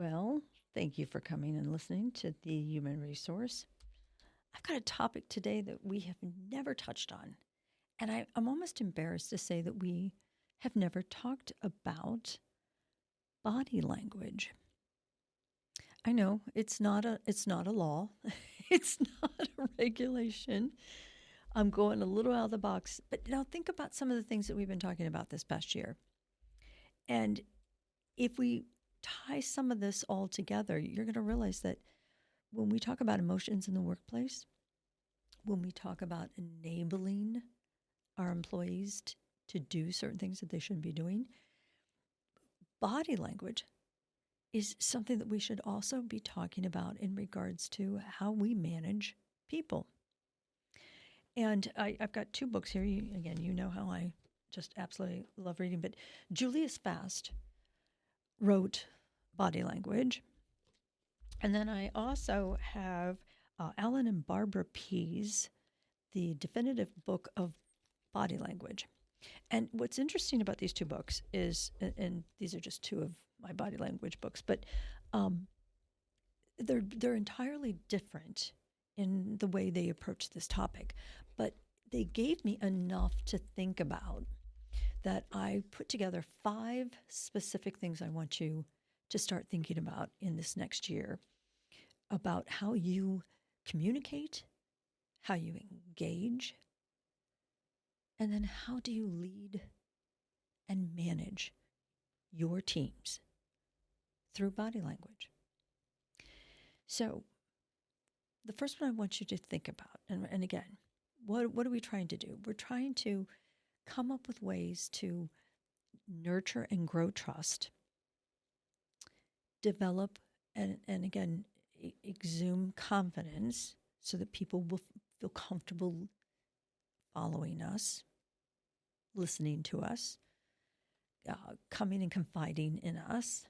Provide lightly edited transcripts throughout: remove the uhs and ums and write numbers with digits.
Well, thank you for coming and listening to the Human Resource. I've got a topic today that we have never touched on. And I'm almost embarrassed to say that we have never talked about body language. I know it's not a law. It's not a regulation. I'm going a little out of the box, but now think about some of the things that we've been talking about this past year. And if we tie some of this all together, you're going to realize that when we talk about emotions in the workplace, when we talk about enabling our employees to do certain things that they shouldn't be doing, body language is something that we should also be talking about in regards to how we manage people. And I've got two books here. Again, you know how I just absolutely love reading, but Julius Fast wrote Body Language. And then I also have Alan and Barbara Pease, The Definitive Book of Body Language. And what's interesting about these two books is, and these are just two of my body language books, but they're entirely different in the way they approach this topic. But they gave me enough to think about that I put together 5 specific things I want you to start thinking about in this next year about how you communicate, how you engage, and then how do you lead and manage your teams through body language. So the first one I want you to think about, and again, what are we trying to do? We're trying to come up with ways to nurture and grow trust, develop and again, exhume confidence so that people will feel comfortable following us, listening to us, coming and confiding in us.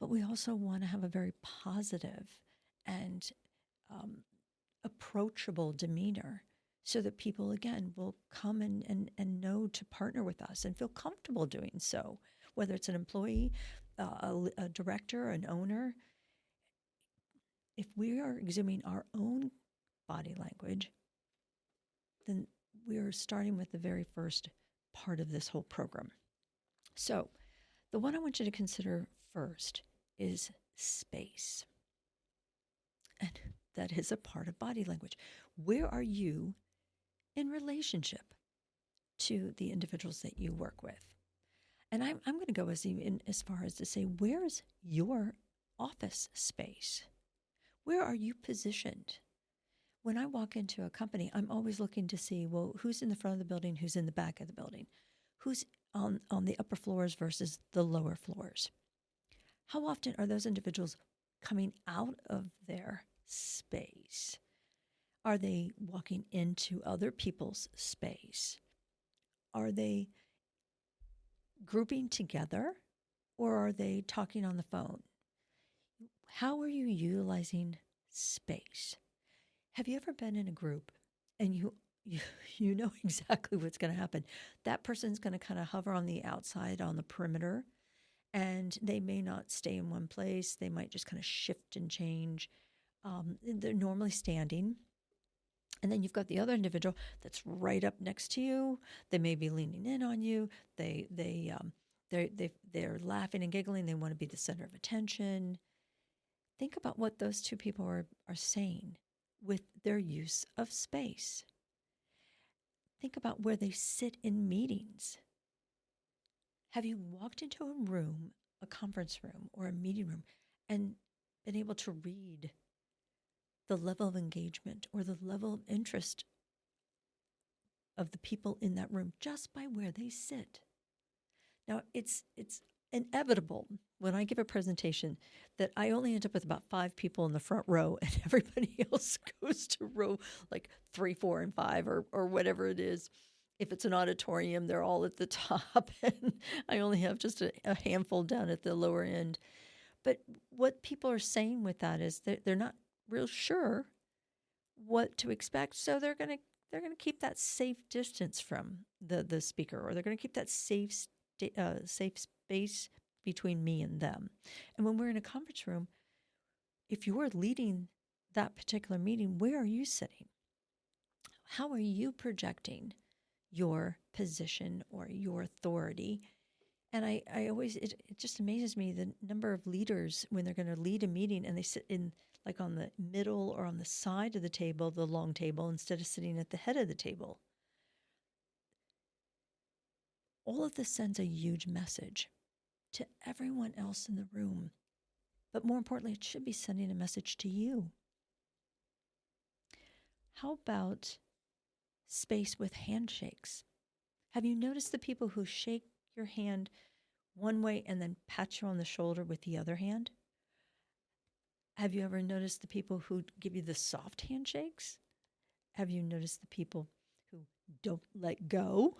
But we also want to have a very positive and approachable demeanor so that people, again, will come and know to partner with us and feel comfortable doing so, whether it's an employee, a director, an owner. If we are exhuming our own body language, then we're starting with the very first part of this whole program. So the one I want you to consider first is space. And that is a part of body language. Where are you in relationship to the individuals that you work with? And I'm going to go as far as to say, where's your office space? Where are you positioned? When I walk into a company, I'm always looking to see, well, who's in the front of the building, who's in the back of the building, who's on the upper floors versus the lower floors. How often are those individuals coming out of their space? Are they walking into other people's space? Are they grouping together or are they talking on the phone? How are you utilizing space? Have you ever been in a group and you know exactly what's going to happen? That person's going to kind of hover on the outside, on the perimeter, and they may not stay in one place. They might just kind of shift and change. They're normally standing. And then you've got the other individual that's right up next to you. They may be leaning in on you. They're laughing and giggling. They want to be the center of attention. Think about what those two people are saying with their use of space. Think about where they sit in meetings. Have you walked into a room, a conference room or a meeting room, and been able to read the level of engagement or the level of interest of the people in that room just by where they sit? Now, it's inevitable when I give a presentation that I only end up with about 5 people in the front row and everybody else goes to row like 3, 4, and 5 or whatever it is. If it's an auditorium, they're all at the top and I only have just a handful down at the lower end. But what people are saying with that is that they're not real sure what to expect, so they're going to keep that safe distance from the speaker, or they're going to keep that safe space between me and them. And when we're in a conference room, if you're leading that particular meeting, where are you sitting? How are you projecting your position or your authority? And I always, it just amazes me the number of leaders when they're going to lead a meeting and they sit in like on the middle or on the side of the table, the long table, instead of sitting at the head of the table. All of this sends a huge message to everyone else in the room. But more importantly, it should be sending a message to you. How about space with handshakes? Have you noticed the people who shake your hand one way and then pat you on the shoulder with the other hand? Have you ever noticed the people who give you the soft handshakes? Have you noticed the people who don't let go?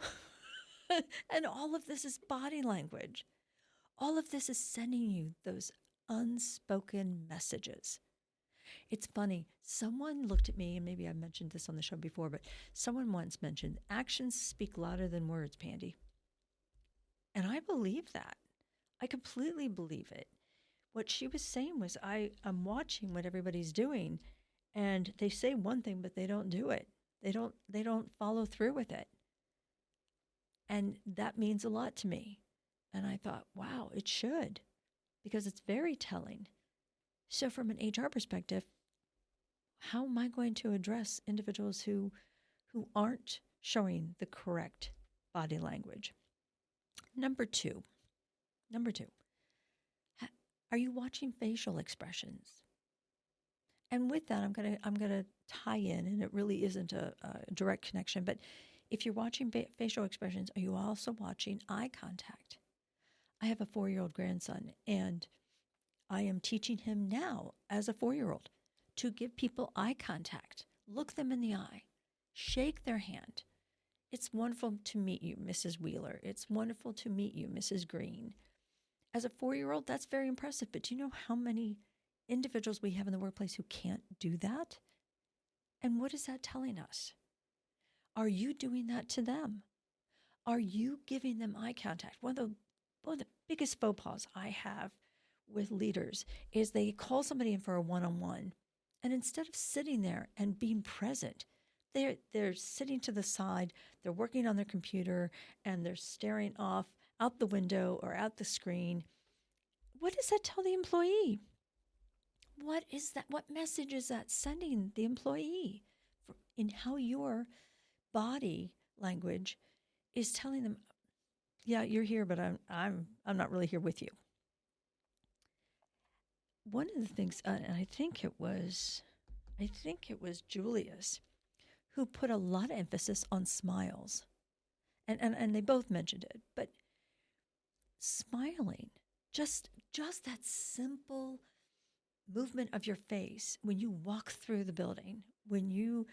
And all of this is body language. All of this is sending you those unspoken messages. It's funny. Someone looked at me, and maybe I mentioned this on the show before, but someone once mentioned actions speak louder than words, Pandy. And I believe that. I completely believe it. What she was saying was, I'm watching what everybody's doing, and they say one thing, but they don't do it. They don't follow through with it. And that means a lot to me. And I thought, wow, it should, because it's very telling. So from an HR perspective, how am I going to address individuals who aren't showing the correct body language? Number two, are you watching facial expressions? And with that, I'm gonna tie in, and it really isn't a direct connection, but if you're watching facial expressions, are you also watching eye contact? I have a 4-year-old grandson, and I am teaching him now as a 4-year-old to give people eye contact, look them in the eye, shake their hand. It's wonderful to meet you, Mrs. Wheeler. It's wonderful to meet you, Mrs. Green. As a 4-year-old, that's very impressive, but do you know how many individuals we have in the workplace who can't do that? And what is that telling us? Are you doing that to them? Are you giving them eye contact? One of the biggest faux pas I have with leaders is they call somebody in for a one-on-one, and instead of sitting there and being present, they're sitting to the side, they're working on their computer, and they're staring off out the window or out the screen. What does that tell the employee? What is that? What message is that sending the employee in how your body language is telling them, yeah, you're here, but I'm not really here with you. One of the things, and I think it was Julius who put a lot of emphasis on smiles, and they both mentioned it, but smiling, just that simple movement of your face when you walk through the building, when you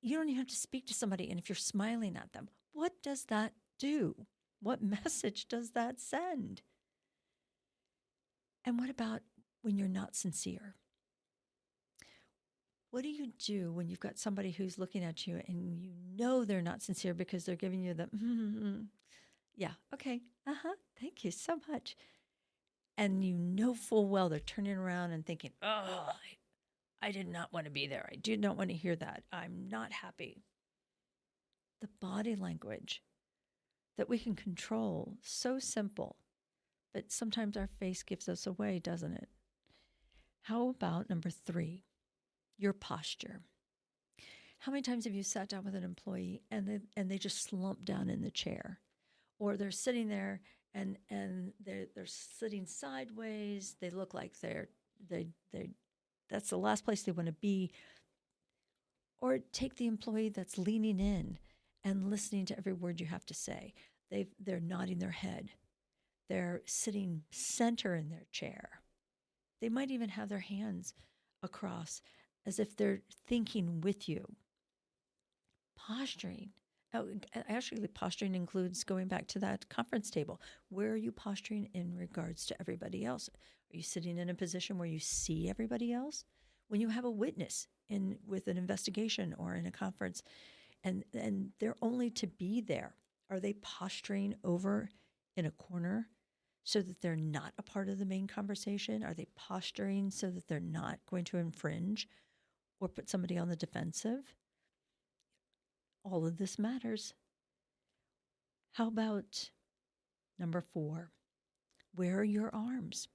don't even have to speak to somebody, and if you're smiling at them, what does that do? What message does that send? And what about when you're not sincere? What do you do when you've got somebody who's looking at you and you know they're not sincere because they're giving you the, yeah, okay, thank you so much. And you know full well they're turning around and thinking, oh, I did not want to be there. I did not want to hear that. I'm not happy. The body language that we can control, so simple, but sometimes our face gives us away, doesn't it? How about number 3, your posture? How many times have you sat down with an employee and they just slump down in the chair, or they're sitting there and they're sitting sideways? They look like that's the last place they want to be. Or take the employee that's leaning in and listening to every word you have to say. They're nodding their head. They're sitting center in their chair. They might even have their hands across as if they're thinking with you. Posturing. Actually, posturing includes going back to that conference table. Where are you posturing in regards to everybody else? Are you sitting in a position where you see everybody else? When you have a witness with an investigation or in a conference, and they're only to be there, are they posturing over in a corner so that they're not a part of the main conversation? Are they posturing so that they're not going to infringe or put somebody on the defensive? All of this matters. How about number 4? Where are your arms?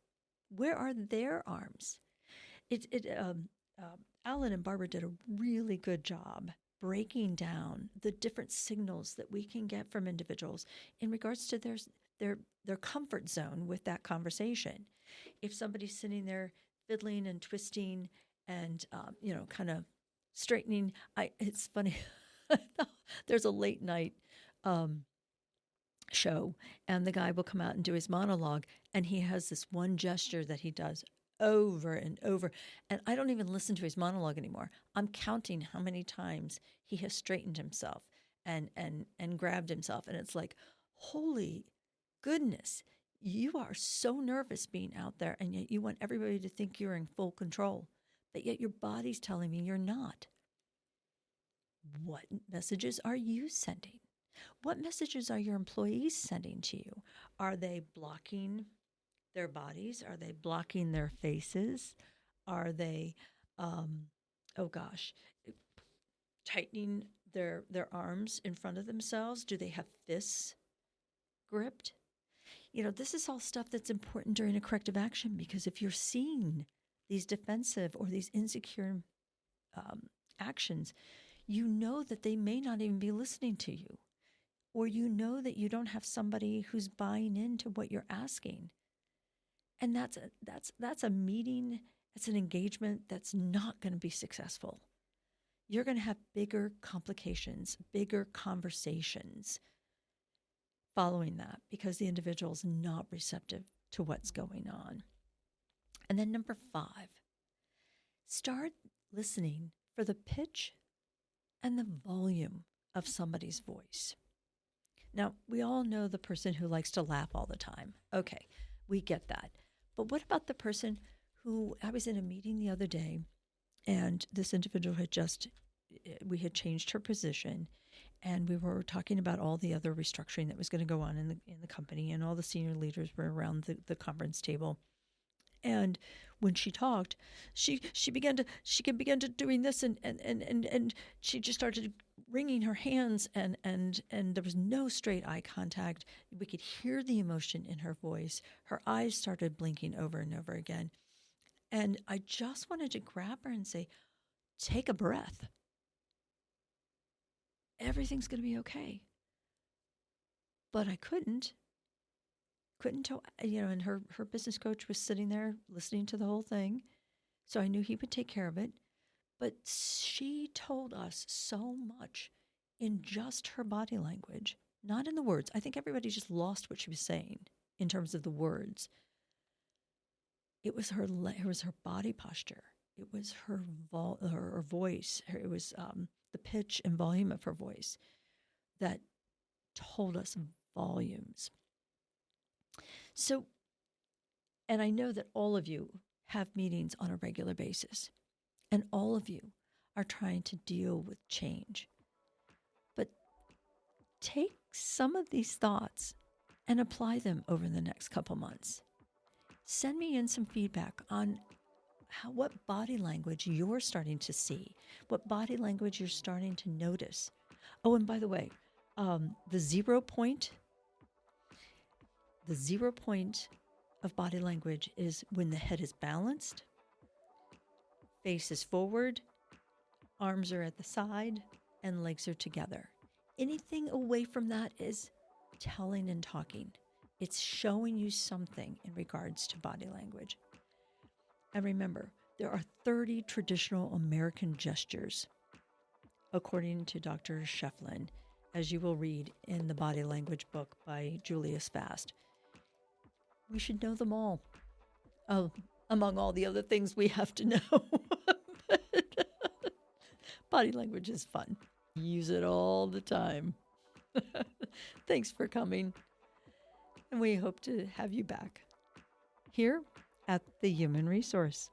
Where are their arms? Alan and Barbara did a really good job breaking down the different signals that we can get from individuals in regards to their comfort zone with that conversation. If somebody's sitting there fiddling and twisting and kind of straightening, it's funny. There's a late night show, and the guy will come out and do his monologue, and he has this one gesture that he does over and over. And I don't even listen to his monologue anymore. I'm counting how many times he has straightened himself and grabbed himself. And it's like, holy goodness, you are so nervous being out there, and yet you want everybody to think you're in full control. But yet your body's telling me you're not. What messages are you sending? What messages are your employees sending to you? Are they blocking their bodies? Are they blocking their faces? Are they, tightening their arms in front of themselves? Do they have fists gripped? This is all stuff that's important during a corrective action, because if you're seeing these defensive or these insecure actions, you know that they may not even be listening to you, or you know that you don't have somebody who's buying into what you're asking. And that's a meeting, it's an engagement that's not going to be successful. You're going to have bigger complications, bigger conversations following that, because the individual's not receptive to what's going on. And then number 5, start listening for the pitch and the volume of somebody's voice. Now, we all know the person who likes to laugh all the time. Okay, we get that. But what about the person who, I was in a meeting the other day, and this individual we had changed her position, and we were talking about all the other restructuring that was going to go on in the company, and all the senior leaders were around the conference table. And when she talked, she began to doing this, and she just started wringing her hands, and there was no straight eye contact. We could hear the emotion in her voice. Her eyes started blinking over and over again. And I just wanted to grab her and say, take a breath. Everything's going to be okay. But I couldn't tell, and her business coach was sitting there listening to the whole thing. So I knew he would take care of it. But she told us so much in just her body language, not in the words. I think everybody just lost what she was saying in terms of the words. It was her body posture. It was her voice. It was the pitch and volume of her voice that told us volumes. So, and I know that all of you have meetings on a regular basis, and all of you are trying to deal with change. But take some of these thoughts and apply them over the next couple months. Send me in some feedback on what body language you're starting to see, what body language you're starting to notice. Oh, and by the way, the 0 point of body language is when the head is balanced, face is forward, arms are at the side, and legs are together. Anything away from that is telling and talking. It's showing you something in regards to body language. And remember, there are 30 traditional American gestures, according to Dr. Shefflin, as you will read in the Body Language book by Julius Fast. We should know them all, among all the other things we have to know. But body language is fun. Use it all the time. Thanks for coming. And we hope to have you back here at the Human Resource.